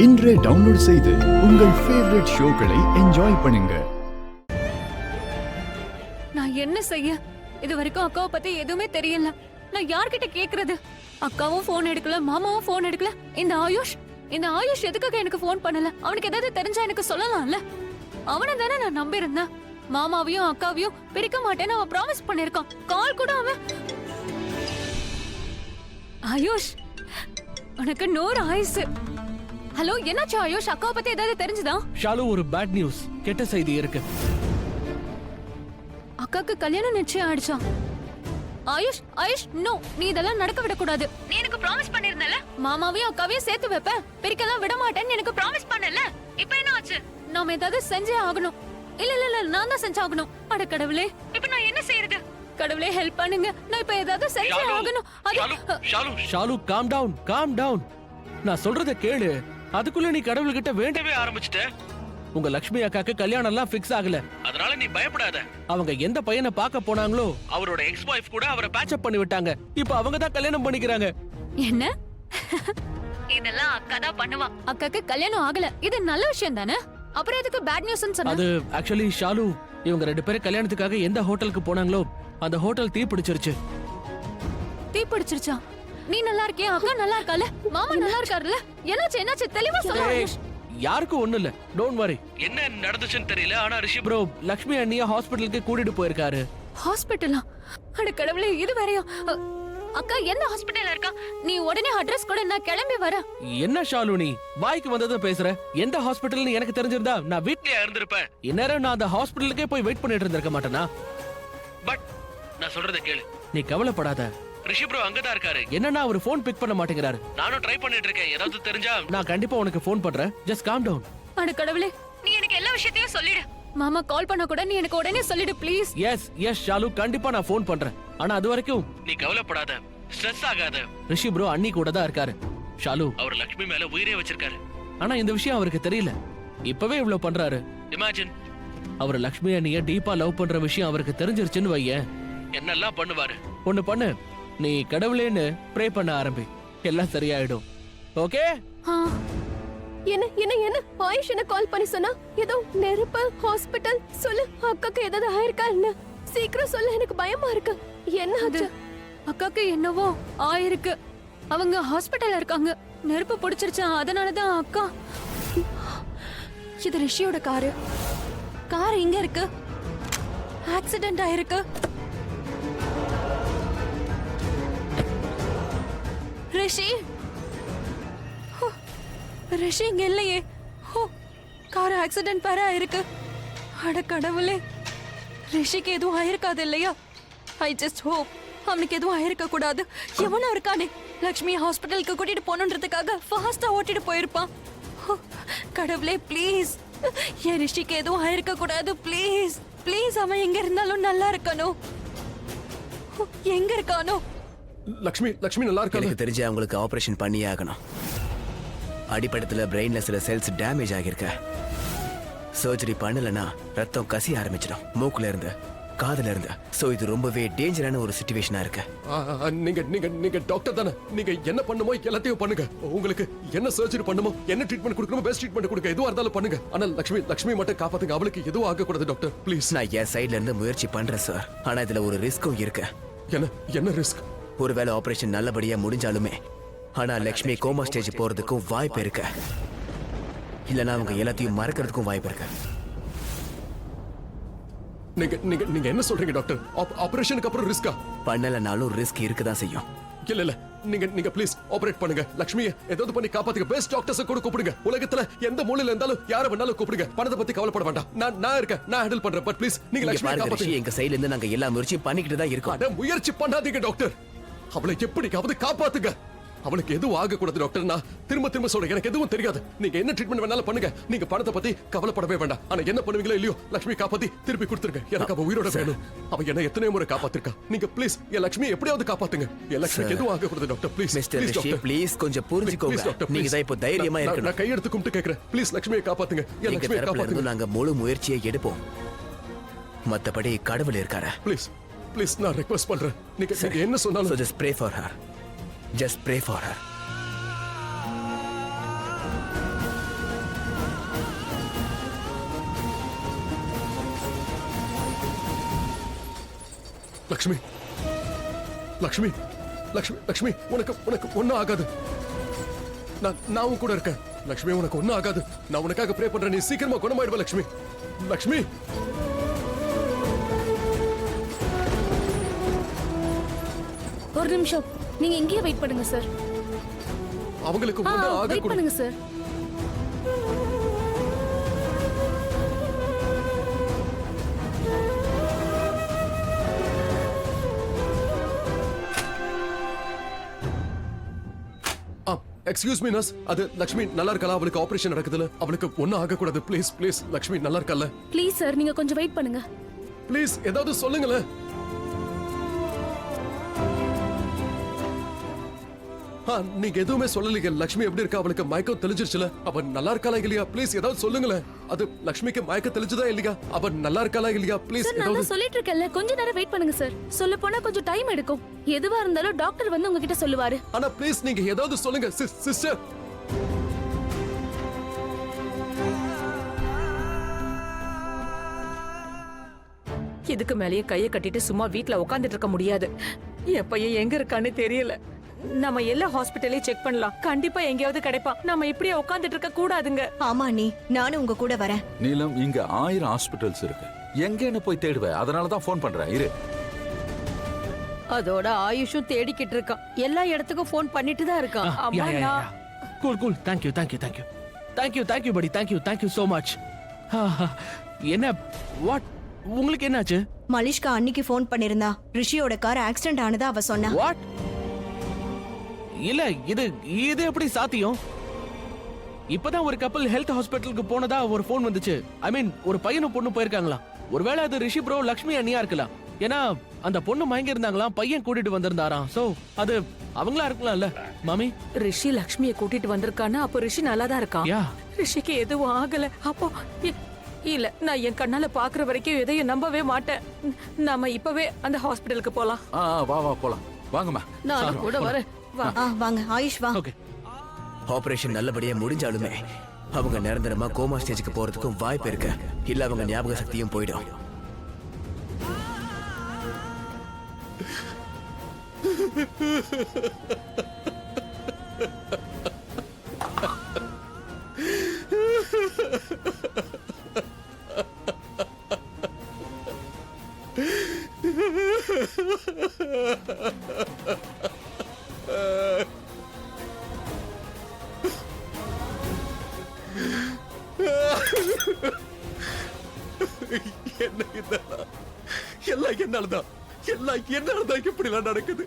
இன்றே டவுன்லோட் செய்து உங்கள் ஃபேவரட் ஷோக்களை என்ஜாய் பண்ணுங்க. நான் என்ன செய்ய? இது வரைக்கும் அக்காவை பத்தி எதுவுமே தெரியல. நான் யார்கிட்ட கேக்குறது? அக்காவும் போன் எடுக்கல, மாமாவும் போன் எடுக்கல. இந்த ஆயுஷ் எதுக்காக எனக்கு போன் பண்ணல? அவனுக்கு ஏதாவது தெரிஞ்சா எனக்கு சொல்லலாம்ல. அவனை தானே நான் நம்பி இருந்தேன். மாமாவையும் அக்காவையும் பிரிக்க மாட்டேன்னு அவன் ப்ராமிஸ் பண்ணிருக்கான். கால் கூட அவன். ஆயுஷ், உனக்கு 100 ஆயுசு. ஹலோ, என்னாச்சு ஆயுஷ்? அக்காவை பத்தி ஏதாவது தெரிஞ்சுதா? ஷாலு, ஒரு பேட் நியூஸ், கெட்ட செய்தி இருக்கு. அக்காக்கு கல்யாணம் நிச்சயம் ஆயிடுச்சா? ஆயுஷ், நோ, நீ இதெல்லாம் நடக்க விடக்கூடாது. நீ எனக்கு ப்ராமிஸ் பண்ணிருந்தல, மாமாவையும் அக்காவையும் சேர்த்து வைப்பேன், பிரிக்கலாம் விட மாட்டேன்னு எனக்கு ப்ராமிஸ் பண்ணல. இப்போ என்ன ஆச்சு? நாம ஏதாவது செஞ்சே ஆகணும். இல்ல நான் தான் செஞ்சாகணும். அட கடவுளே, இப்போ நான் என்ன செய்யறது? கடவுளே ஹெல்ப் பண்ணுங்க. நான் இப்போ ஏதாவது செஞ்சே ஆகணும். Shalu, calm down. நான் சொல்றத கேளு. அதுக்குள்ள நீ கடவுள்கிட்ட வேண்டவே ஆரம்பிச்சிட்ட. உங்க லட்சுமி அக்காக்கு கல்யாணம் எல்லாம் ஃபிக்ஸ் ஆகல. அதனால நீ பயப்படாத. அவங்க எந்த பையனை பார்க்க போனாங்களோ அவரோட எக்ஸ் வைஃப் கூட அவரை பேட்ச் அப் பண்ணி விட்டாங்க. இப்போ அவங்க தான் கல்யாணம் பண்ணிக்கிறாங்க. என்ன? இதெல்லாம் அக்கா தான் பண்ணுவா. அக்காக்கு கல்யாணம் ஆகல. இது நல்ல விஷயம் தானே? அப்புறம் எதுக்கு பேட் நியூஸ்னு சொன்னா? அது ஆக்சுவலி ஷாலு, இவங்க 2 பேரும் கல்யாணத்துக்காக எந்த ஹோட்டலுக்கு போனாங்களோ அந்த ஹோட்டல் தீ பிடிச்சிருச்சு. தீ பிடிச்சிருச்சா? நீ நல்லா இருக்கியா? அக்கா நல்லா இருக்கால? மாமா நல்லா இருக்காருல? என்னாச்சு தெளிவா சொல்லு. யாருக்கும் ஒண்ணு இல்ல, டோன்ட் வரி. என்ன நடந்துச்சுன்னு தெரியல, ஆனா ரிஷி ப்ரோ லட்சுமி அண்ணிய ஹாஸ்பிடலுக்கு கூட்டிட்டு போயிருக்காரு. ஹாஸ்பிடலா? அட கடவுளே, இது வேறயா? அக்கா எந்த ஹாஸ்பிடல்ல இருக்கா? நீ உடனே அட்ரஸ் கூட, நான் கிளம்பி வரேன். என்ன ஷாலு, நீ வாய்க்கு வந்தத பேசுற? எந்த ஹாஸ்பிடல்னு எனக்கு தெரிஞ்சிருந்தா நான் வீட்லயே இருந்திருப்பேன். இந்நேரம் நான் அந்த ஹாஸ்பிடலுக்கே போய் வெயிட் பண்ணிட்டு இருந்திருக்க மாட்டேனா? பட் நான் சொல்றத கேளு, நீ கவலைப்படாத. ரிஷி ப்ரோ அங்கதான் இருக்காரு. என்னன்னா அவர் போன் பிக் பண்ண மாட்டேங்கிறாரு. நானும் ட்ரை பண்ணிட்டு இருக்கேன். ஏதாவது தெரிஞ்சா நான் கண்டிப்பா உனக்கு போன் பண்றேன். Just calm down. அட கடவுளே, நீ எனக்கு எல்லா விஷயத்தையும் சொல்லிடு. மாமா கால் பண்ண கூட நீ எனக்கு உடனே சொல்லிடு ப்ளீஸ். எஸ் ஷாலு, கண்டிப்பா நான் போன் பண்றேன். ஆனா அது வரைக்கும் நீ கவலைப்படாத, ஸ்ட்ரெஸ் ஆகாத. ரிஷி ப்ரோ அண்ணி கூட தான் இருக்காரு. ஷாலு, அவர் லட்சுமி மேல உயிரே வச்சிருக்காரு. ஆனா இந்த விஷயம் அவருக்கு தெரியல. இப்பவே இவ்வளவு பண்றாரு. இமேஜின், அவர் லட்சுமி அண்ணிய டீப்பா லவ் பண்ற விஷயம் அவருக்கு தெரிஞ்சிருச்சுன்னு வையேன், என்னெல்லாம் பண்ணுவாரு. ஒண்ணு பண்ணு, நீ கடவுளேன்னு ப்ரே பண்ண ஆரம்பி, எல்லாம் சரியாயிடும். ஓகே? என்ன ஆயுஷ் என்ன கால் பண்ணி சொன்னா? ஏதோ நெருப்பு, ஹாஸ்பிடல் சொல்லு. அக்காக்கு ஏதாவது ஆயிருக்கா என்ன? சீக்கிரம் சொல்லு, எனக்கு பயமா இருக்கு. என்ன ஆச்சு? அக்காக்கு என்னவோ ஆயிருக்கு. அவங்க ஹாஸ்பிடல்ல இருக்காங்க. நெருப்பு பிடிச்சிருச்சா, அதனாலதான் அக்கா. இது ரிஷியோட கார் இங்க இருக்கு. ஆக்சிடென்ட் ஆயிருக்கு. ரிஷி இங்க இல்லையே. கார் ஆக்சிடென்ட் வேற ஆயிருக்கு. அட கடவுளே, ரிஷிக்கு எதுவும் ஆயிருக்காது இல்லையா? ஐ ஜஸ்ட் ஹோப் அவனுக்கு எதுவும் ஆயிருக்க கூடாது. எவனோ இருக்கானே, லட்சுமி ஹாஸ்பிட்டலுக்கு கூட்டிட்டு போகணுன்றதுக்காக ஃபாஸ்டா ஓட்டிட்டு போயிருப்பான். கடவுளே ப்ளீஸ், என் ரிஷிக்கு எதுவும் ஆயிருக்க கூடாது. ப்ளீஸ் அவன் எங்க இருந்தாலும் நல்லா இருக்கணும். எங்க இருக்கானோ? லட்சுமி நல்லா இருக்கா? எனக்கு தெரிஞ்சு அவங்களுக்கு ஆபரேஷன் பண்ணியே ஆகணும். அடிப்படத்துல பிரெயின்ல சில செல்ஸ் டேமேஜ் ஆகியிருக்க. சர்ஜரி பண்ணலனா ரத்தம் கசிய ஆரம்பிச்சிடும், மூக்குல இருந்து காதுல இருந்து. சோ இது ரொம்பவே டேஞ்சரான ஒரு சிச்சுவேஷனா இருக்கு. நீங்க டாக்டர் தானே? நீங்க என்ன பண்ணுமோ எல்லாத்தையும் பண்ணுங்க. உங்களுக்கு என்ன சர்ஜரி பண்ணுமோ, என்ன ட்ரீட்மெண்ட் கொடுக்கணுமோ பெஸ்ட் ட்ரீட்மெண்ட் கொடுங்க. எதுவா இருந்தாலும் பண்ணுங்க. ஆனா லட்சுமி மட்டும் காப்பாத்துங்க. அவளுக்கு எதுவும் ஆக கூடாது டாக்டர், ப்ளீஸ். நான் என் சைடுல இருந்து முயற்சி பண்றேன் சார். ஆனா இதுல ஒரு ரிஸ்க்கும் இருக்கு. என்ன ரிஸ்க்? ஒருவேளை ஆபரேஷன் நல்லபடியா முடிஞ்சாலுமே ஆனா லட்சுமி கோமா ஸ்டேஜ் போறதுக்கும் வாய்ப்பு இருக்கு. இல்லனா அவங்க எல்லாத்தையும் மறக்கிறதுக்கும் வாய்ப்பு இருக்கு. நீங்க என்ன சொல்றீங்க டாக்டர்? ஆபரேஷனுக்கு அப்புறம் ரிஸ்கா? பண்ணலனாலும் ரிஸ்க் இருக்குதான் செய்யும். இல்ல நீங்க ப்ளீஸ் ஆபரேட் பண்ணுங்க. லட்சுமியை ஏதாவது பண்ணி காப்பாத்துங்க. பெஸ்ட் டாக்டர்ஸ் கூட கூப்பிடுங்க. உலகத்துல எந்த மூலையில இருந்தாலும் யார வேணாலும் கூப்பிடுங்க. பணத்தை பத்தி கவலைப்பட வேண்டாம். நான் இருக்கேன், நான் ஹேண்டில் பண்றேன். பட் ப்ளீஸ் நீங்க லட்சுமியை காப்பாத்துங்க. எங்க சைடுல இருந்து நாங்க எல்லா முயற்சியும் பண்ணிக்கிட்டு தான் இருக்கோம். அட முயற்சி பண்ணாதீங்க டாக்டர். அவளை எப்படியாவது காப்பாத்துங்க. அவளுக்கு எதுவும் ஆக கூடாது டாக்டர். நான் திரும்ப சொல்றேன், எனக்கு எதுவும் தெரியாது. நீங்க என்ன ட்ரீட்மெண்ட் வேணாலும் பண்ணுங்க. நீங்க பணத்தை பத்தி கவலைப்படவே வேண்டாம். ஆனா என்ன பண்ணுவீங்களோ இல்லையோ, லட்சுமி காப்பாத்தி திருப்பி கொடுத்துருங்க. எனக்கு அவ உயிரோட வேணும். அவ என்ன எத்தனை முறை காப்பாத்திருக்கா. நீங்க ப்ளீஸ் என் லட்சுமி எப்படியாவது காப்பாத்துங்க. என் லட்சுமிக்கு எதுவும் ஆக கூடாது doctor, please. Mister Rishi please கொஞ்சம் புரிஞ்சுக்கோங்க. நீங்க தான் இப்போ தைரியமா இருக்கணும். நான் கையெடுத்து கும்பிட்டு கேக்குறேன், ப்ளீஸ் லட்சுமியை காப்பாத்துங்க. என் லட்சுமியை காப்பாத்துங்க. நாங்க முழு முயற்சியை எடுப்போம். மத்தபடி கடவுள் இருக்காரு. ப்ளீஸ் நான் ரெக்வெஸ்ட் பண்றேன். நீங்க என்ன சொன்னாலும் so just pray for her. Just pray for her. Lakshmi Lakshmi Lakshmi Lakshmi உனக்கு உனக்கு ஒண்ணும் ஆகாது. நான் உன் கூட இருக்கேன் லக்ஷ்மி. உனக்கு ஒண்ணும் ஆகாது. நான் உனக்காக ப்ரே பண்றேன். நீ சீக்கிரமா குணமாயிடுவ லக்ஷ்மி. லக்ஷ்மி ஒரு நிமிஷம் நீங்க இங்கேயே வெயிட் பண்ணுங்க சார். அவங்களுக்கு ஒண்ணும் வெயிட் ஆகக்கூடாது. பண்ணுங்க சார். Excuse me nurse. அது லக்ஷ்மி நல்லா இருக்கல? அவளுக்கு ஆபரேஷன் நடக்குதுல, அவளுக்கு ஒண்ணும் ஆகக்கூடாது. ப்ளீஸ் ப்ளீஸ் லக்ஷ்மி நல்லா இருக்கல? ப்ளீஸ் சார் நீங்க கொஞ்சம் வெயிட் பண்ணுங்க. ப்ளீஸ் ஏதாவது சொல்லுங்களேன். நீங்க எதுவுமே சொல்லலீங்க. லக்ஷ்மி எப்படி இருக்கா? அவளுக்கு மயக்கம் தெளிஞ்சிருச்சுல? அவ நல்லா இருக்காளா இல்லையா? ப்ளீஸ் ஏதாவது சொல்லுங்களேன். அது லக்ஷ்மிக்கு மயக்கம் தெளிஞ்சுதா இல்லையா? அவ நல்லா இருக்காளா இல்லையா? ப்ளீஸ் சார் நான் ஏதாவது. தான் சொல்லிட்டு இருக்கேன்ல, கொஞ்ச நேரம் வெயிட் பண்ணுங்க சார். சொல்ல போனா கொஞ்சம் டைம் எடுக்கும். எதுவா இருந்தாலும் டாக்டர் வந்து உங்ககிட்ட சொல்லுவாரு. ஆனா ப்ளீஸ் நீங்க ஏதாவது சொல்லுங்க சிஸ்டர். இதுக்கு மேலேயே கையை கட்டிட்டு சும்மா வீட்ல உட்காந்துட்டு இருக்க முடியாது. என் பையன் எங்க இருக்கான்னு தெரியல. நம்ம எல்லா ஹாஸ்பிட்டலையும் செக் பண்ணலாம். கண்டிப்பா எங்கேயாவது கிடைப்பான். நம்ம இப்படியே உட்காந்துட்டு இருக்க கூடாதுங்க. ஆமா நீ, நானும் உங்க கூட வரேன். நீலம், இங்க 1000 ஹாஸ்பிட்டல்ஸ் இருக்கு. எங்கன்னு போய் தேடுவேன். அதனால தான் ஃபோன் பண்றேன். இரு. அதோட ஆயுஷும் தேடிக்கிட்டு இருக்கான். எல்லா இடத்துக்கும் ஃபோன் பண்ணிட்டு தான் இருக்கான். அம்மா நான் cool cool. Thank you thank you thank you thank you thank you படி. Thank you thank you so much. என்ன வாட் உங்களுக்கு என்னாச்சு? மலிஷ்கா அன்னைக்கு ஃபோன் பண்ணிருந்தா. ரிஷியோட கார் ஆக்சிடென்ட் ஆனதா அவ சொன்னா. வாட்? இல்ல இது இது எப்படி சாத்தியம்? இப்பதான் ஒரு கப்பல் ஹெல்த் ஹாஸ்பிட்டலுக்கு போனதா ஒரு ஃபோன் வந்துச்சு. ஐ மீன் ஒரு பையனும் பொண்ணு போயிருக்காங்களா. ஒருவேளை அது ரிஷி ப்ரோ லக்ஷ்மி அண்ணியா இருக்கலாம். ஏன்னா அந்த பொண்ணு மயங்கி இருந்தாங்களாம், பையன் கூட்டிட்டு வந்திருந்தாராம். சோ அது அவங்களா இருக்கலாம்ல மாமி. ரிஷி லக்ஷ்மியை கூட்டிட்டு வந்திருக்கானா? அப்போ ரிஷி நல்லா தான் இருக்கான். யா ரிஷிக்கு எதுவும் ஆகல. அப்போ இல்ல, நான் என் கண்ணால பாக்குற வரைக்கும் எதையும் நம்பவே மாட்டேன். நாம இப்பவே அந்த ஹாஸ்பிட்டலுக்கு போலாம். வா வா போலாம். வாங்கம்மா. நான் கூட வரேன். வா. வாங்க ஆயுஷ் வா. ஓகே. ஆபரேஷன் நல்லபடியா முடிஞ்சாலுமே அவங்க நிரந்தரமா கோமா ஸ்டேஜுக்கு போறதுக்கும் வாய்ப்பு இருக்கு. இல்ல அவங்க ஞாபக சக்தியும் போயிடும். என்ன இதெல்லாம் எல்லாம் என்னாலதான் இப்படி எல்லாம் நடக்குது.